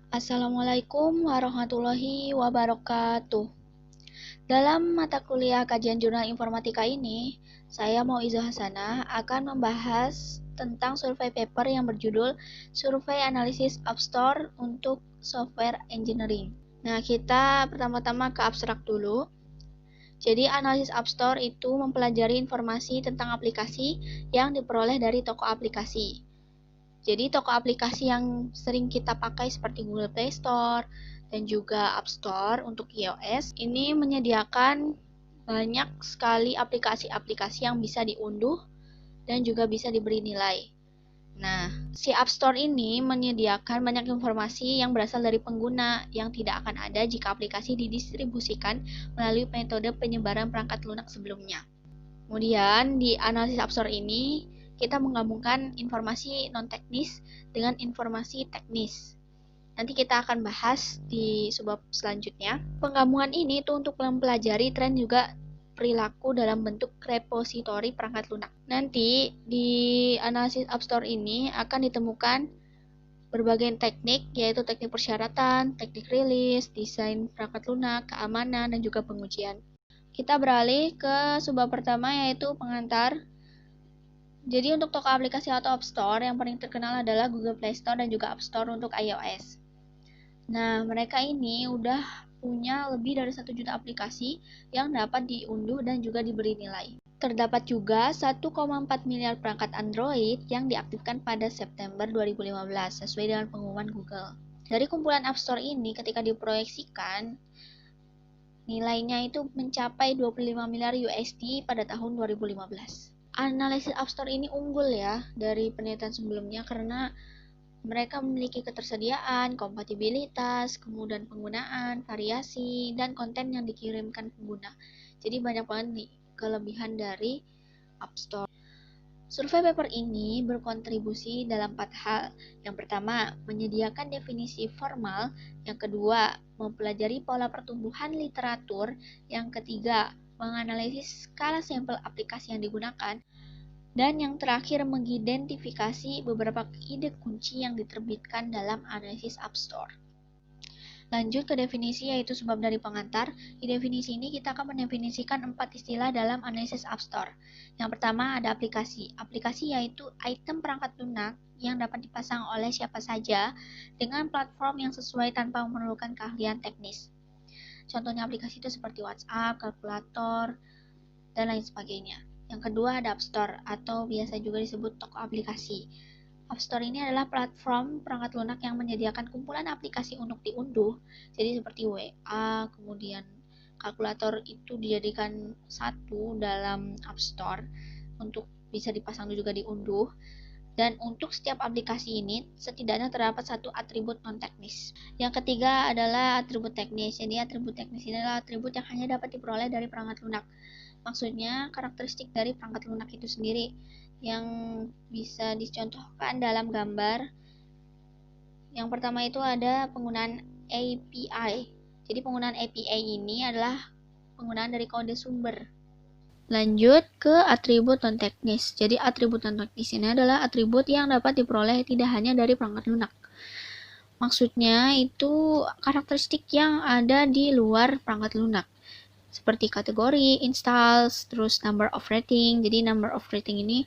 Assalamualaikum warahmatullahi wabarakatuh. Dalam mata kuliah kajian jurnal informatika ini, saya mau Izo Hasanah akan membahas tentang survei paper yang berjudul Survei Analisis App Store untuk Software Engineering. Nah, kita pertama-tama ke abstrak dulu. Jadi, analisis App Store itu mempelajari informasi tentang aplikasi yang diperoleh dari toko aplikasi. Jadi toko aplikasi yang sering kita pakai seperti Google Play Store dan juga App Store untuk iOS ini menyediakan banyak sekali aplikasi-aplikasi yang bisa diunduh dan juga bisa diberi nilai. Nah, si App Store ini menyediakan banyak informasi yang berasal dari pengguna yang tidak akan ada jika aplikasi didistribusikan melalui metode penyebaran perangkat lunak sebelumnya. Kemudian di analisis App Store ini kita menggabungkan informasi non-teknis dengan informasi teknis. Nanti kita akan bahas di subbab selanjutnya. Penggabungan ini itu untuk mempelajari tren juga perilaku dalam bentuk repositori perangkat lunak. Nanti di analisis App Store ini akan ditemukan berbagai teknik, yaitu teknik persyaratan, teknik rilis, desain perangkat lunak, keamanan, dan juga pengujian. Kita beralih ke subbab pertama, yaitu pengantar. Jadi untuk toko aplikasi atau App Store yang paling terkenal adalah Google Play Store dan juga App Store untuk iOS. Nah, mereka ini udah punya lebih dari 1 juta aplikasi yang dapat diunduh dan juga diberi nilai. Terdapat juga 1,4 miliar perangkat Android yang diaktifkan pada September 2015 sesuai dengan pengumuman Google. Dari kumpulan App Store ini ketika diproyeksikan nilainya itu mencapai 25 miliar USD pada tahun 2015. Analisis App Store ini unggul ya dari penelitian sebelumnya karena mereka memiliki ketersediaan, kompatibilitas, kemudahan penggunaan, variasi, dan konten yang dikirimkan pengguna. Jadi banyak banget kelebihan dari App Store. Survei paper ini berkontribusi dalam 4 hal. Yang pertama, menyediakan definisi formal. Yang kedua, mempelajari pola pertumbuhan literatur. Yang ketiga, menganalisis skala sampel aplikasi yang digunakan. Dan yang terakhir, mengidentifikasi beberapa ide kunci yang diterbitkan dalam analisis App Store. Lanjut ke definisi, yaitu sebab dari pengantar. Di definisi ini kita akan mendefinisikan 4 istilah dalam analisis App Store. Yang pertama ada aplikasi. Aplikasi yaitu item perangkat lunak yang dapat dipasang oleh siapa saja dengan platform yang sesuai tanpa memerlukan keahlian teknis. Contohnya aplikasi itu seperti WhatsApp, kalkulator, dan lain sebagainya. Yang kedua ada App Store atau biasa juga disebut toko aplikasi. App Store ini adalah platform perangkat lunak yang menyediakan kumpulan aplikasi untuk diunduh. Jadi seperti WA, kemudian kalkulator itu dijadikan satu dalam App Store untuk bisa dipasang juga diunduh. Dan untuk setiap aplikasi ini setidaknya terdapat satu atribut non-teknis. Yang ketiga adalah atribut teknis. Jadi atribut teknis ini adalah atribut yang hanya dapat diperoleh dari perangkat lunak. Maksudnya karakteristik dari perangkat lunak itu sendiri yang bisa dicontohkan dalam gambar. Yang pertama itu ada penggunaan API. Jadi penggunaan API ini adalah penggunaan dari kode sumber. Lanjut ke atribut non-teknis. Jadi atribut non-teknis ini adalah atribut yang dapat diperoleh tidak hanya dari perangkat lunak. Maksudnya itu karakteristik yang ada di luar perangkat lunak. Seperti kategori, installs, terus number of rating. Jadi number of rating ini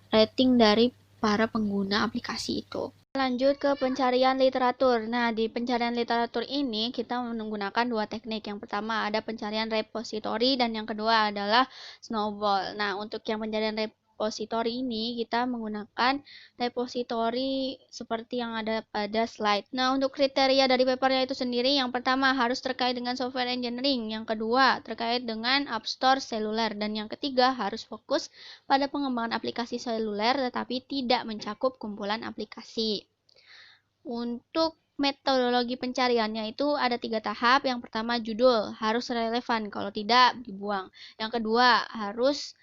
rating dari para pengguna aplikasi itu. Lanjut ke pencarian literatur. Nah, di pencarian literatur ini kita menggunakan 2 teknik. Yang pertama ada pencarian repository dan yang kedua adalah snowball. Nah, untuk yang pencarian repository ini kita menggunakan repository seperti yang ada pada slide. Nah, untuk kriteria dari papernya itu sendiri, yang pertama harus terkait dengan software engineering, yang kedua terkait dengan App Store seluler, dan yang ketiga harus fokus pada pengembangan aplikasi seluler tetapi tidak mencakup kumpulan aplikasi. Untuk metodologi pencariannya itu ada 3 tahap. Yang pertama judul, harus relevan, kalau tidak dibuang. Yang kedua harus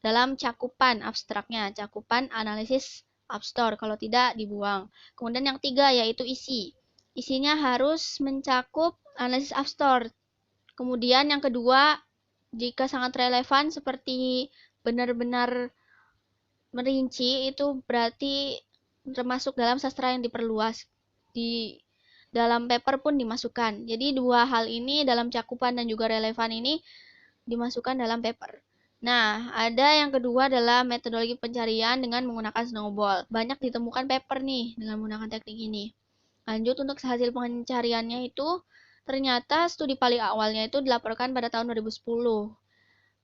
dalam cakupan abstraknya, cakupan analisis App Store, kalau tidak dibuang. Kemudian yang ketiga yaitu isi. Isinya harus mencakup analisis App Store. Kemudian yang kedua, jika sangat relevan seperti benar-benar merinci, itu berarti termasuk dalam sastra yang diperluas. dalam paper pun dimasukkan. Jadi dua hal ini dalam cakupan dan juga relevan ini dimasukkan dalam paper. Nah, ada yang kedua adalah metodologi pencarian dengan menggunakan snowball. Banyak ditemukan paper nih dengan menggunakan teknik ini. Lanjut untuk hasil pencariannya itu, ternyata studi paling awalnya itu dilaporkan pada tahun 2010.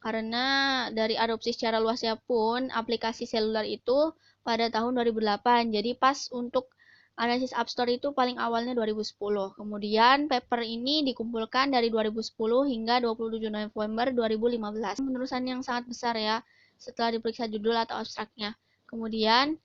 Karena dari adopsi secara luasnya pun aplikasi seluler itu pada tahun 2008. Jadi pas untuk analisis App Store itu paling awalnya 2010. Kemudian paper ini dikumpulkan dari 2010 hingga 27 November 2015. Penerusan yang sangat besar ya setelah diperiksa judul atau abstraknya. Kemudian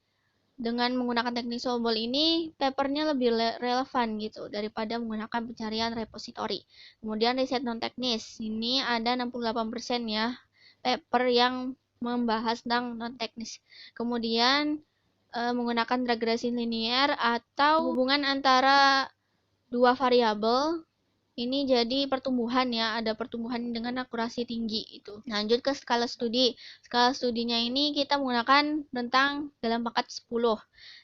dengan menggunakan teknik snowball ini, papernya lebih relevan gitu daripada menggunakan pencarian repositori. Kemudian riset non-teknis, ini ada 68% ya paper yang membahas tentang non-teknis. Kemudian menggunakan regresi linear atau hubungan antara dua variabel. Ini jadi pertumbuhan ya, ada pertumbuhan dengan akurasi tinggi itu. Lanjut ke skala studi. Skala studinya ini kita menggunakan rentang dalam pangkat 10.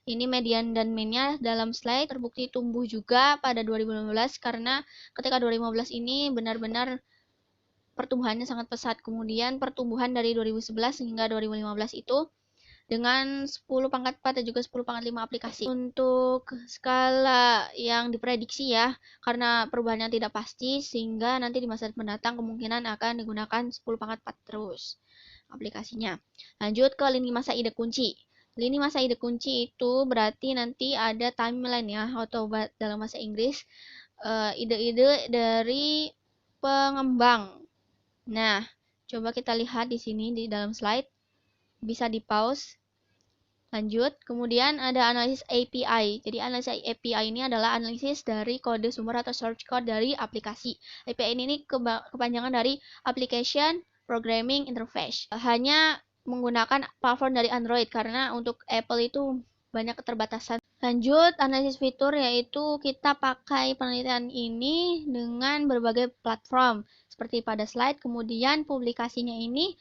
Ini median dan mean-nya dalam slide terbukti tumbuh juga pada 2015 karena ketika 2015 ini benar-benar pertumbuhannya sangat pesat. Kemudian pertumbuhan dari 2011 hingga 2015 itu dengan 10 pangkat 4 dan juga 10 pangkat 5 aplikasi. Untuk skala yang diprediksi ya, karena perubahannya tidak pasti, sehingga nanti di masa mendatang kemungkinan akan digunakan 10 pangkat 4 terus aplikasinya. Lanjut ke lini masa ide kunci. Lini masa ide kunci itu berarti nanti ada timeline ya, atau dalam bahasa Inggris, ide-ide dari pengembang. Nah, coba kita lihat di sini di dalam slide. Bisa di pause. Lanjut, kemudian ada analisis API. Jadi analisis API ini adalah analisis dari kode sumber atau source code dari aplikasi. API ini kepanjangan dari Application Programming Interface. Hanya menggunakan platform dari Android karena untuk Apple itu banyak keterbatasan. Lanjut, analisis fitur yaitu kita pakai penelitian ini dengan berbagai platform seperti pada slide. Kemudian publikasinya ini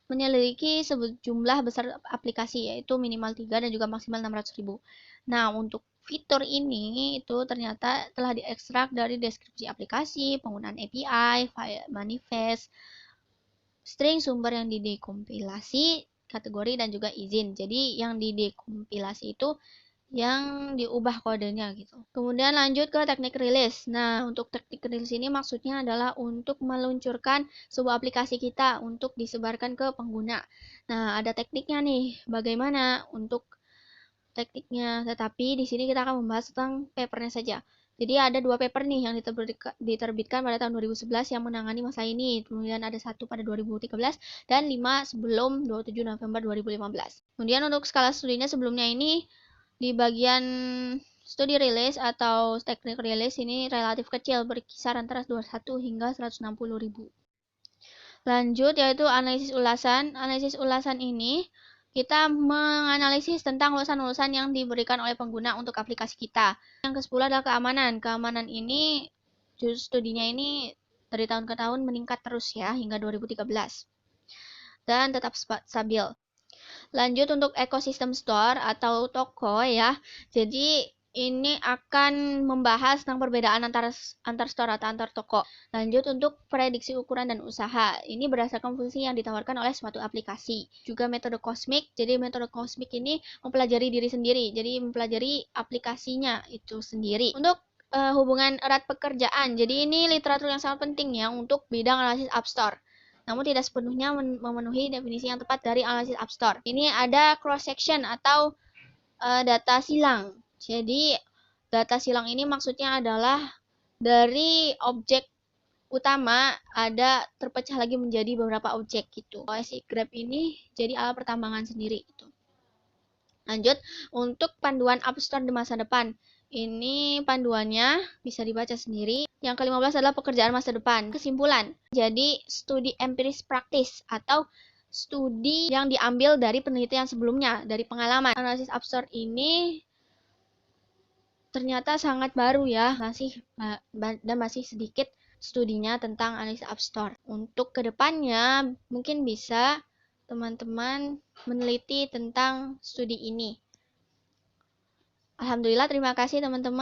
menyelidiki sejumlah besar aplikasi yaitu minimal 3 dan juga maksimal 600.000. Nah, untuk fitur ini itu ternyata telah diekstrak dari deskripsi aplikasi, penggunaan API, file manifest, string sumber yang didekompilasi, kategori dan juga izin. Jadi yang didekompilasi itu yang diubah kodenya gitu. Kemudian lanjut ke teknik rilis. Nah, untuk teknik rilis ini maksudnya adalah untuk meluncurkan sebuah aplikasi kita untuk disebarkan ke pengguna. Nah, ada tekniknya nih. Bagaimana untuk tekniknya? Tetapi di sini kita akan membahas tentang papernya saja. Jadi ada dua paper nih yang diterbitkan pada tahun 2011 yang menangani masalah ini. Kemudian ada satu pada 2013 dan 5 sebelum 27 November 2015. Kemudian untuk skala studinya sebelumnya ini di bagian studi rilis atau teknik rilis ini relatif kecil, berkisar antara 21 hingga 160.000. Lanjut yaitu analisis ulasan. Analisis ulasan ini kita menganalisis tentang ulasan-ulasan yang diberikan oleh pengguna untuk aplikasi kita. Yang ke-10 adalah keamanan. Keamanan ini studinya ini dari tahun ke tahun meningkat terus ya hingga 2013 dan tetap stabil. Lanjut untuk ekosistem store atau toko ya. Jadi ini akan membahas tentang perbedaan antar store atau antar toko. Lanjut untuk prediksi ukuran dan usaha. Ini berdasarkan fungsi yang ditawarkan oleh suatu aplikasi. Juga metode kosmik. Jadi metode kosmik ini mempelajari diri sendiri. Jadi mempelajari aplikasinya itu sendiri. Untuk hubungan erat pekerjaan. Jadi ini literatur yang sangat penting ya untuk bidang analisis App Store. Namun tidak sepenuhnya memenuhi definisi yang tepat dari analisis App Store. Ini ada cross section atau data silang. Jadi data silang ini maksudnya adalah dari objek utama ada terpecah lagi menjadi beberapa objek gitu. OSI Graph ini jadi alat pertambangan sendiri gitu. Lanjut untuk panduan App Store di masa depan. Ini panduannya bisa dibaca sendiri. Yang ke-15 adalah pekerjaan masa depan. Kesimpulan, jadi studi empiris praktis atau studi yang diambil dari penelitian sebelumnya, dari pengalaman. Analisis App Store ini ternyata sangat baru ya, masih sedikit studinya tentang analisis App Store. Untuk kedepannya mungkin bisa teman-teman meneliti tentang studi ini. Alhamdulillah, terima kasih teman-teman.